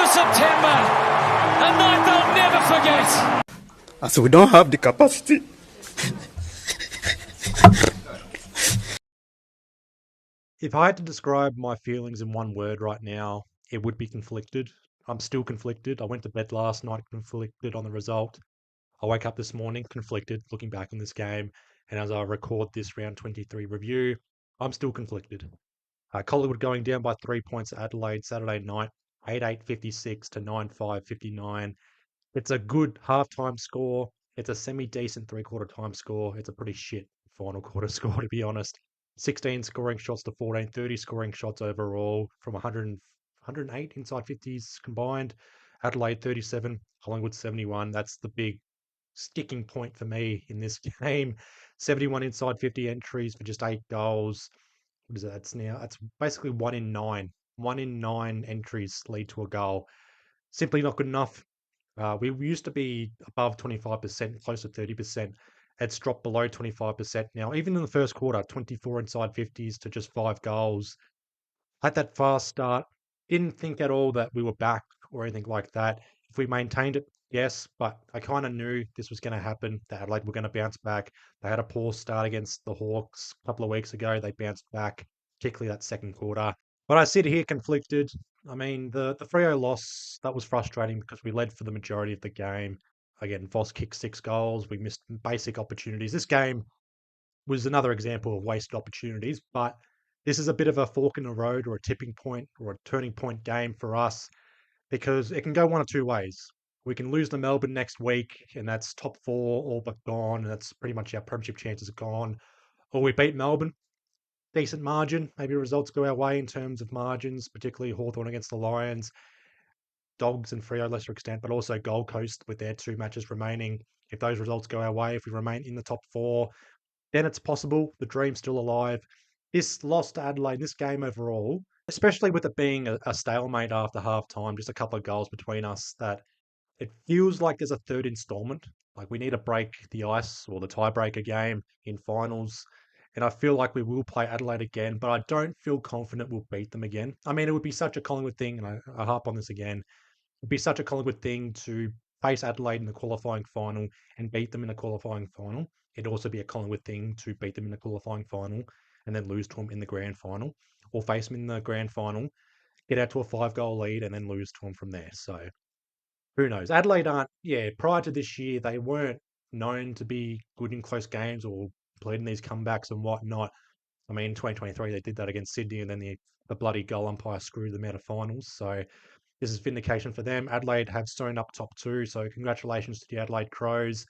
of September, a night they'll never forget. As we don't have the capacity. If I had to describe my feelings in one word right now, it would be conflicted. I'm still conflicted. I went to bed last night conflicted on the result. I wake up this morning conflicted, looking back on this game. And as I record this round 23 review, I'm still conflicted. Collingwood going down by 3 points at Adelaide Saturday night, 8-8-56 to 9-5-59. It's a good halftime score. It's a semi-decent three-quarter time score. It's a pretty shit final quarter score, to be honest. 16 scoring shots to 14, 30 scoring shots overall from 108 inside 50s combined. Adelaide 37, Collingwood 71. That's the big sticking point for me in this game. 71 inside 50 entries for just 8 goals. What is that? That's basically 1 in 9. 1 in 9 entries lead to a goal. Simply not good enough. We used to be above 25%, close to 30%. It's dropped below 25% now. Even in the first quarter, 24 inside 50s to just 5 goals. Had that fast start. Didn't think at all that we were back or anything like that. If we maintained it, yes, but I kind of knew this was going to happen, that Adelaide were going to bounce back. They had a poor start against the Hawks a couple of weeks ago. They bounced back, particularly that second quarter. But I sit here conflicted. I mean, the Freo loss, that was frustrating because we led for the majority of the game. Again, Voss kicked 6 goals. We missed basic opportunities. This game was another example of wasted opportunities, but this is a bit of a fork in the road or a tipping point or a turning point game for us because it can go one of two ways. We can lose to Melbourne next week, and that's top 4 all but gone, and that's pretty much our premiership chances are gone. Or we beat Melbourne, decent margin. Maybe results go our way in terms of margins, particularly Hawthorn against the Lions, Dogs and Freo lesser extent, but also Gold Coast with their 2 matches remaining. If those results go our way, if we remain in the top 4, then it's possible. The dream's still alive. This loss to Adelaide, this game overall, especially with it being a stalemate after half time, just a couple of goals between us, that it feels like there's a third installment. Like we need to break the ice or the tiebreaker game in finals. And I feel like we will play Adelaide again, but I don't feel confident we'll beat them again. I mean, it would be such a Collingwood thing, and I harp on this again. It'd be such a Collingwood thing to face Adelaide in the qualifying final and beat them in the qualifying final. It'd also be a Collingwood thing to beat them in the qualifying final and then lose to them in the grand final, or face them in the grand final, get out to a 5-goal lead, and then lose to them from there. So who knows? Adelaide aren't, prior to this year, they weren't known to be good in close games or played in these comebacks and whatnot. I mean, in 2023, they did that against Sydney, and then the bloody goal umpire screwed them out of finals. So this is vindication for them. Adelaide have sewn up top 2, so congratulations to the Adelaide Crows.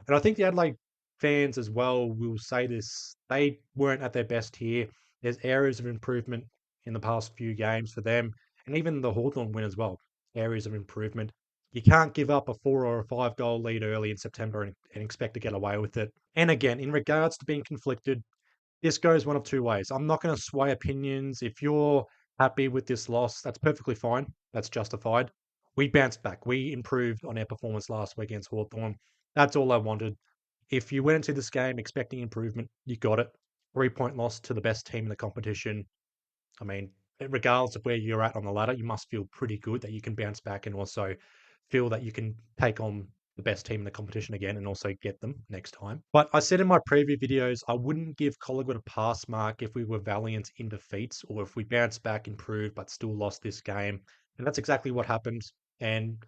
And I think the Adelaide fans as well will say this. They weren't at their best here. There's areas of improvement in the past few games for them, and even the Hawthorn win as well. Areas of improvement. You can't give up a 4 or a 5-goal lead early in September and expect to get away with it. And again, in regards to being conflicted, this goes one of two ways. I'm not going to sway opinions. If you're happy with this loss, that's perfectly fine. That's justified. We bounced back. We improved on our performance last week against Hawthorn. That's all I wanted. If you went into this game expecting improvement, you got it. 3-point loss to the best team in the competition. I mean, regardless of where you're at on the ladder, you must feel pretty good that you can bounce back and also feel that you can take on the best team in the competition again and also get them next time. But I said in my preview videos, I wouldn't give Collingwood a pass mark if we were valiant in defeats or if we bounced back, improved, but still lost this game. And that's exactly what happened. And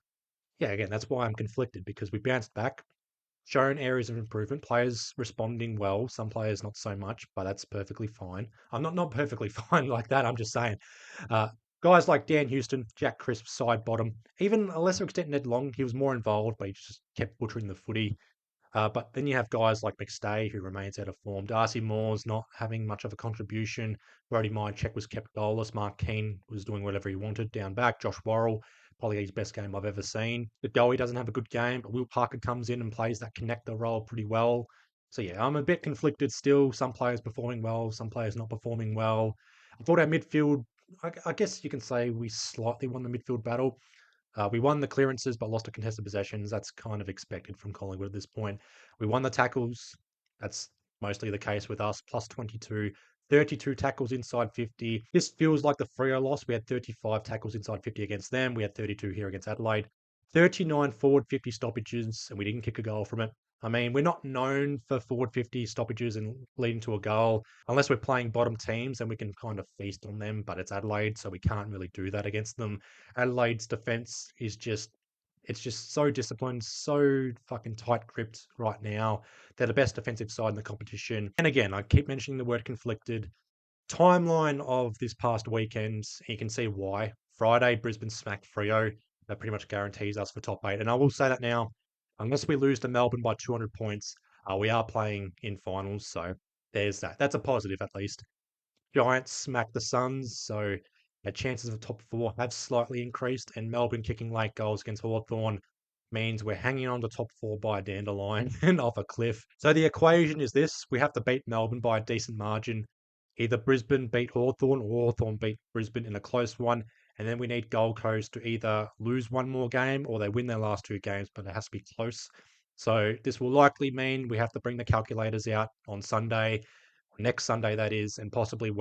yeah, again, that's why I'm conflicted, because we bounced back, shown areas of improvement, players responding well, some players not so much, but that's perfectly fine. I'm not perfectly fine like that. I'm just saying, guys like Dan Houston, Jack Crisp, side bottom, even a lesser extent Ned Long, he was more involved, but he just kept butchering the footy. But then you have guys like McStay, who remains out of form. Darcy Moore's not having much of a contribution. Brody Myercheck was kept goalless. Mark Keane was doing whatever he wanted down back. Josh Worrell, probably his best game I've ever seen. The Goey doesn't have a good game, but Will Parker comes in and plays that connector role pretty well. So yeah, I'm a bit conflicted still. Some players performing well, some players not performing well. I thought our midfield, I guess you can say we slightly won the midfield battle. We won the clearances but lost the contested possessions. That's kind of expected from Collingwood at this point. We won the tackles. That's mostly the case with us, plus 22. 32 tackles inside 50. This feels like the Freo loss. We had 35 tackles inside 50 against them. We had 32 here against Adelaide. 39 forward 50 stoppages, and we didn't kick a goal from it. I mean, we're not known for forward 50 stoppages and leading to a goal unless we're playing bottom teams and we can kind of feast on them, but it's Adelaide, so we can't really do that against them. Adelaide's defense is it's just so disciplined, so fucking tight gripped right now. They're the best defensive side in the competition. And again, I keep mentioning the word conflicted. Timeline of this past weekend, you can see why. Friday, Brisbane smacked Freo. That pretty much guarantees us for top 8. And I will say that now, unless we lose to Melbourne by 200 points, we are playing in finals. So there's that. That's a positive at least. Giants smacked the Suns, so our chances of top 4 have slightly increased. And Melbourne kicking late goals against Hawthorn means we're hanging on to top 4 by a dandelion and off a cliff. So the equation is this: we have to beat Melbourne by a decent margin. Either Brisbane beat Hawthorn or Hawthorn beat Brisbane in a close one. And then we need Gold Coast to either lose one more game or they win their last 2 games, but it has to be close. So this will likely mean we have to bring the calculators out on Sunday, next Sunday that is, and possibly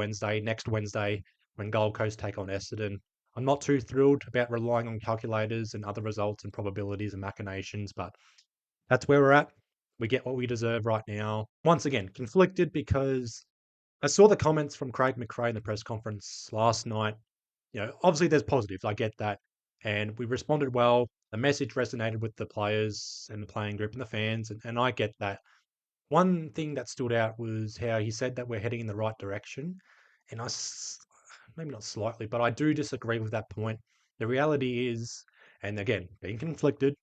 next Wednesday, when Gold Coast take on Essendon. I'm not too thrilled about relying on calculators and other results and probabilities and machinations, but that's where we're at. We get what we deserve right now. Once again, conflicted because I saw the comments from Craig McRae in the press conference last night. Obviously there's positives. I get that. And we responded well. The message resonated with the players and the playing group and the fans, and I get that. One thing that stood out was how he said that we're heading in the right direction. And maybe not slightly, but I do disagree with that point. The reality is, and again, being conflicted,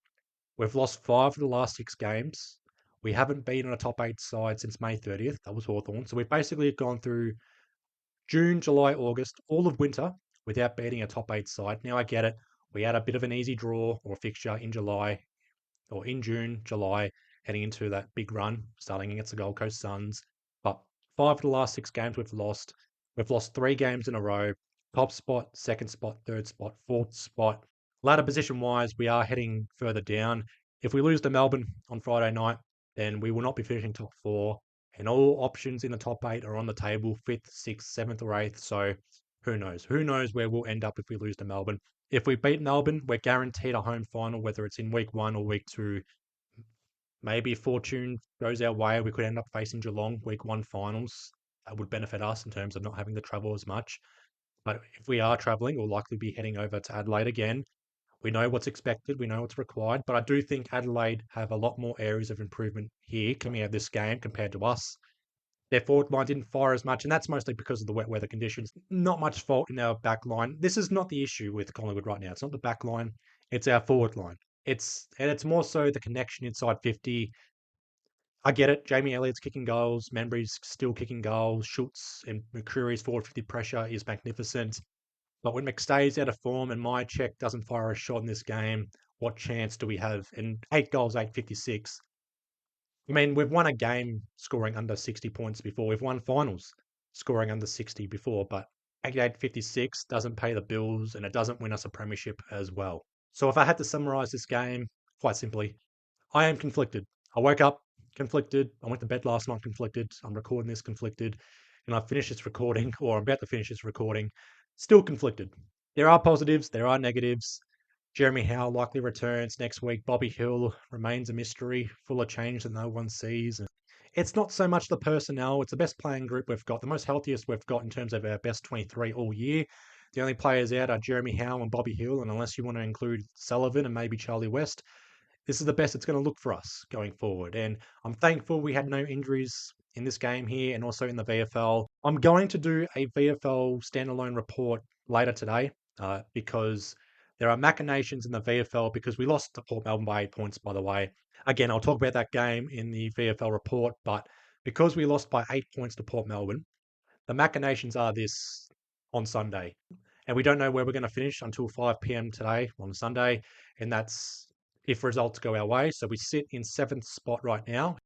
we've lost 5 of the last 6 games. We haven't been on a top 8 side since May 30th. That was Hawthorn. So we've basically gone through June, July, August, all of winter without beating a top 8 side. Now I get it. We had a bit of an easy draw or fixture in July or in June, July, heading into that big run, starting against the Gold Coast Suns. But 5 of the last 6 games we've lost. We've lost 3 games in a row. Top spot, second spot, third spot, fourth spot. Ladder position wise, we are heading further down. If we lose to Melbourne on Friday night, then we will not be finishing top 4. And all options in the top 8 are on the table: 5th, 6th, 7th, or 8th. So who knows? Who knows where we'll end up if we lose to Melbourne? If we beat Melbourne, we're guaranteed a home final, whether it's in week 1 or week 2. Maybe if fortune goes our way, we could end up facing Geelong week 1 finals. That would benefit us in terms of not having to travel as much. But if we are traveling, we'll likely be heading over to Adelaide again. We know what's expected, we know what's required, but I do think Adelaide have a lot more areas of improvement here coming out of this game compared to us. Their forward line didn't fire as much, and that's mostly because of the wet weather conditions. Not much fault in our back line. This is not the issue with Collingwood right now. It's not the back line, it's our forward line. It's more so the connection inside 50. I get it. Jamie Elliott's kicking goals. Membry's still kicking goals. Schultz and McCreary's forward 50 pressure is magnificent. But when McStay's out of form and my check doesn't fire a shot in this game, what chance do we have? And 8 goals, 856. I mean, we've won a game scoring under 60 points before. We've won finals scoring under 60 before, but 88-56 doesn't pay the bills and it doesn't win us a premiership as well. So if I had to summarize this game, quite simply, I am conflicted. I woke up conflicted. I went to bed last night conflicted. I'm recording this conflicted. And I finished this recording, or I'm about to finish this recording, still conflicted. There are positives, there are negatives. Jeremy Howe likely returns next week. Bobby Hill remains a mystery, full of change that no one sees. And it's not so much the personnel, it's the best playing group we've got, the most healthiest we've got in terms of our best 23 all year. The only players out are Jeremy Howe and Bobby Hill, and unless you want to include Sullivan and maybe Charlie West, this is the best it's going to look for us going forward. And I'm thankful we had no injuries in this game here and also in the VFL. I'm going to do a VFL standalone report later today because there are machinations in the VFL because we lost to Port Melbourne by 8 points, by the way. Again, I'll talk about that game in the VFL report, but because we lost by 8 points to Port Melbourne, the machinations are this on Sunday. And we don't know where we're going to finish until 5 p.m. today on Sunday. And that's if results go our way. So we sit in 7th spot right now.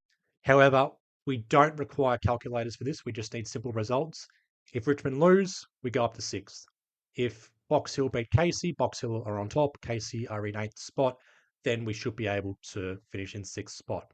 However, we don't require calculators for this. We just need simple results. If Richmond lose, we go up to 6th. If Box Hill beat Casey, Box Hill are on top, Casey are in 8th spot, then we should be able to finish in 6th spot.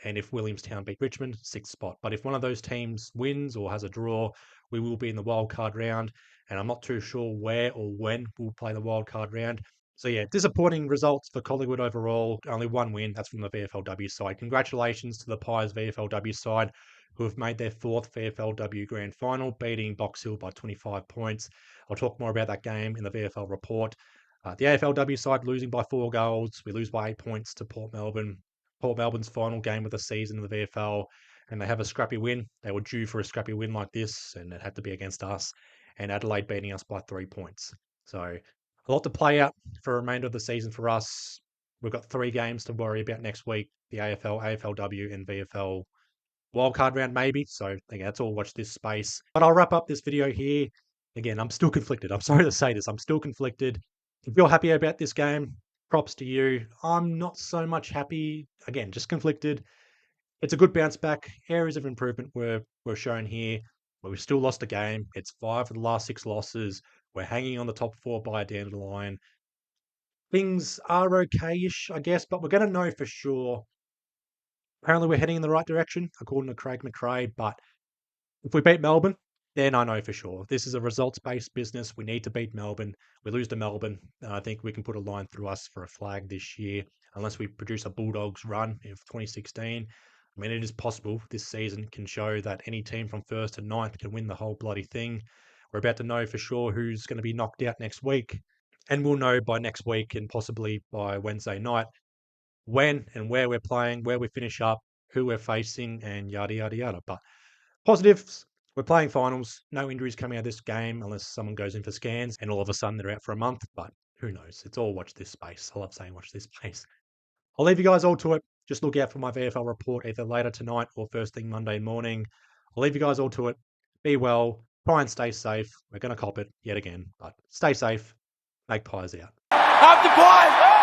And if Williamstown beat Richmond, 6th spot. But if one of those teams wins or has a draw, we will be in the wildcard round. And I'm not too sure where or when we'll play the wildcard round. So yeah, disappointing results for Collingwood overall. Only one win. That's from the VFLW side. Congratulations to the Pies VFLW side, who have made their 4th VFLW Grand Final, beating Box Hill by 25 points. I'll talk more about that game in the VFL report. The AFLW side losing by 4 goals. We lose by 8 points to Port Melbourne. Port Melbourne's final game of the season in the VFL, and they have a scrappy win. They were due for a scrappy win like this, and it had to be against us. And Adelaide beating us by 3 points. So a lot to play out for the remainder of the season for us. We've got 3 games to worry about next week: the AFL, AFLW, and VFL wildcard round maybe. So again, that's all watch this space. But I'll wrap up this video here. Again, I'm still conflicted. I'm sorry to say this. I'm still conflicted. If you're happy about this game, props to you. I'm not so much happy. Again, just conflicted. It's a good bounce back. Areas of improvement were shown here, but we've still lost a game. It's 5 of the last 6 losses. We're hanging on the top 4 by a dandelion. Things are okay-ish, I guess, but we're going to know for sure. Apparently, we're heading in the right direction, according to Craig McRae, but if we beat Melbourne, then I know for sure. This is a results-based business. We need to beat Melbourne. We lose to Melbourne, and I think we can put a line through us for a flag this year, unless we produce a Bulldogs run of 2016. I mean, it is possible this season can show that any team from 1st to 9th can win the whole bloody thing. We're about to know for sure who's going to be knocked out next week, and we'll know by next week and possibly by Wednesday night when and where we're playing, where we finish up, who we're facing, and yada, yada, yada. But positives, we're playing finals. No injuries coming out of this game unless someone goes in for scans and all of a sudden they're out for a month. But who knows? It's all watch this space. I love saying watch this space. I'll leave you guys all to it. Just look out for my VFL report either later tonight or first thing Monday morning. I'll leave you guys all to it. Be well. Try and stay safe. We're going to cop it yet again. But stay safe. Make Pies out. Up the Pies!